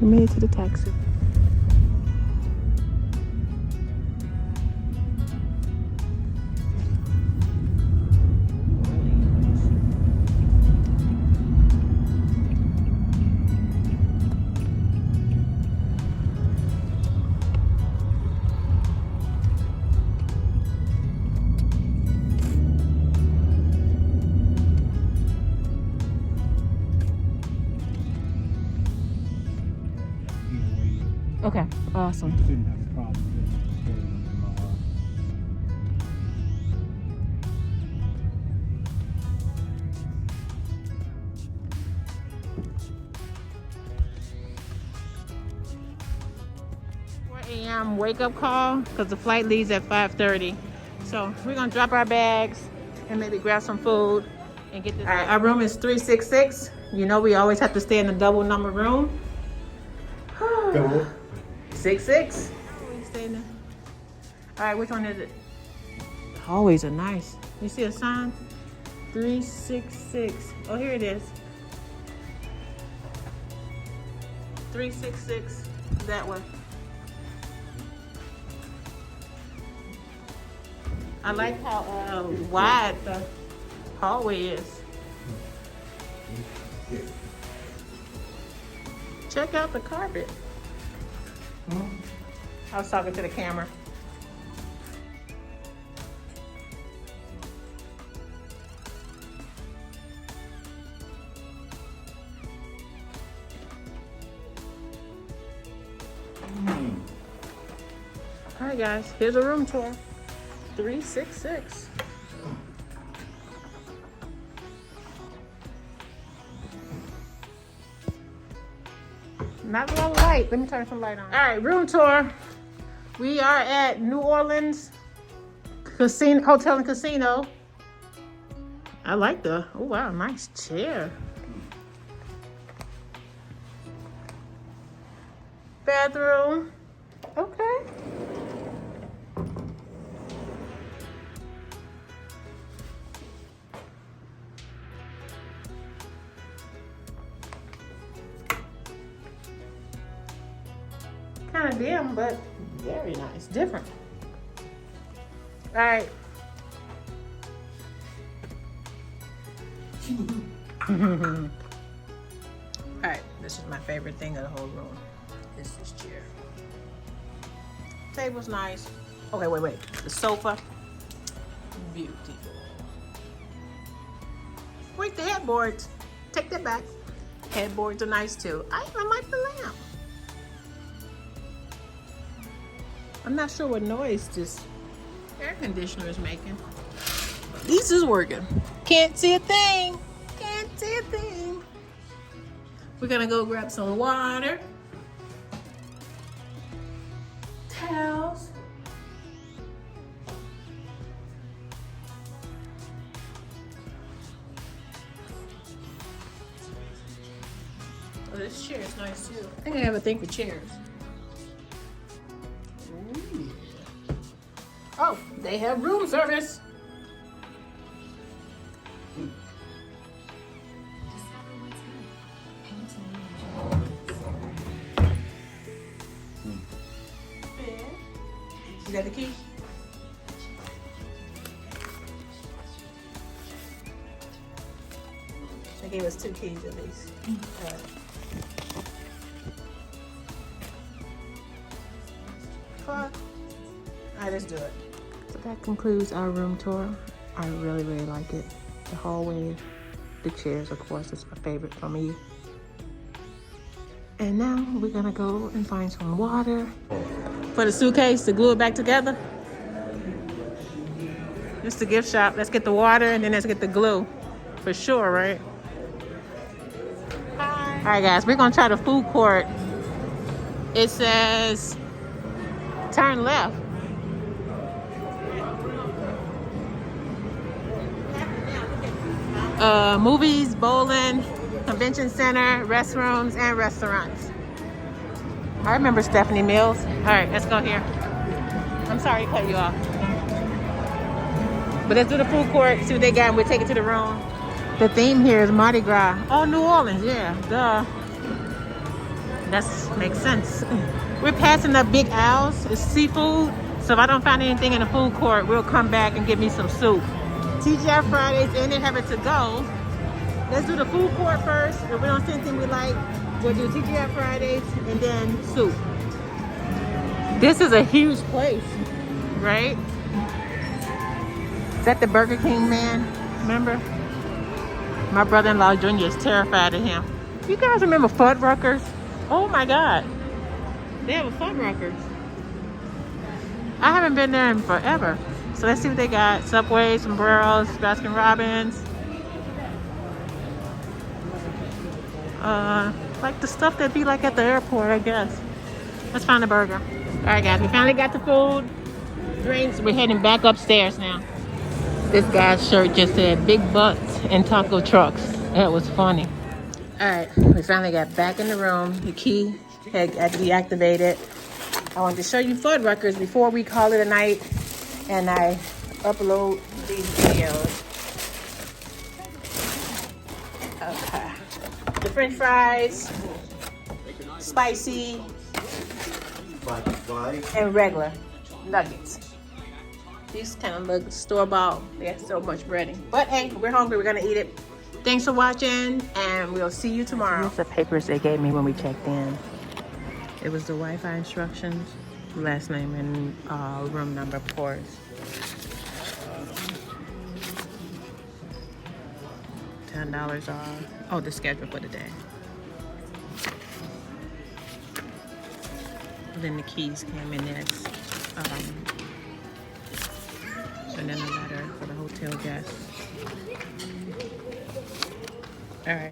We made it to the taxi. Okay, awesome. Shouldn't have a problem with carrying them tomorrow. A.m. wake up call because the flight leaves at 5:30. So we're gonna drop our bags and maybe grab some food and get this. All right, our room is 366. You know we always have to stay in the double number room. Double? 66. We stay in there. All right, which one is it? The hallways are nice. You see a sign? 366. Oh, here it is. 366 that way. I like how wide the hallway is. Check out the carpet. I was talking to the camera. All right, guys, here's a room tour. 366. Not a lot of light. Let me turn some light on. All right, room tour. We are at New Orleans Casino, Hotel and Casino. I like the, oh wow, nice chair. Bathroom. Okay. Kind of dim, but very nice. Different. All right. All right. This is my favorite thing of the whole room. Is this chair. Table's nice. Okay, wait. The sofa. Beautiful. Wait, the headboards. Take that back. Headboards are nice too. I even like the lamp. I'm not sure what noise this air conditioner is making. At least it's working. Can't see a thing. Can't see a thing. We're gonna go grab some water. Towels. Oh, this chair is nice too. I think I have a thing for chairs. Oh, they have room service. You got the key? They gave us 2 keys at least. All right, let's do it. So that concludes our room tour. I really like it. The hallway, the chairs, of course, is my favorite for me. And now we're gonna go and find some water for the suitcase to glue it back together. This is the gift shop. Let's get the water and then let's get the glue for sure, right? Hi. All right, guys, we're gonna try the food court. It says turn left. Movies, bowling, convention center, restrooms, and restaurants. I remember Stephanie Mills. All right, let's go here. I'm sorry to cut you off. But let's do the food court, see what they got, and we'll take it to the room. The theme here is Mardi Gras. Oh, New Orleans, yeah, duh. That makes sense. We're passing up Big Al's. It's seafood. So if I don't find anything in the food court, we'll come back and get me some soup. TGI Fridays, and they have it to go. Let's do the food court first. If we don't see anything we like, we'll do TGI Fridays and then soup. This is a huge place, right? Is that the Burger King man? Remember? My brother-in-law Junior is terrified of him. You guys remember Fuddruckers? Oh my God. They have a Fuddruckers. I haven't been there in forever. So let's see what they got. Subway, sombreros, Baskin Robbins. Like the stuff that be like at the airport, I guess. Let's find a burger. All right, guys, we finally got the food, drinks. We're heading back upstairs now. This guy's shirt just said big butts and taco trucks. That was funny. All right, we finally got back in the room. The key had deactivated. I wanted to show you Fuddruckers before we call it a night, and I upload these videos. Okay. The French fries, spicy, and regular nuggets. These kind of look store-bought. They have so much breading. But hey, we're hungry. We're gonna eat it. Thanks for watching, and we'll see you tomorrow. Here's the papers they gave me when we checked in. It was the Wi-Fi instructions, last name and room number, of course. $10 off. Oh, the schedule for the day. And then the keys came in this. And then a letter for the hotel guests. All right.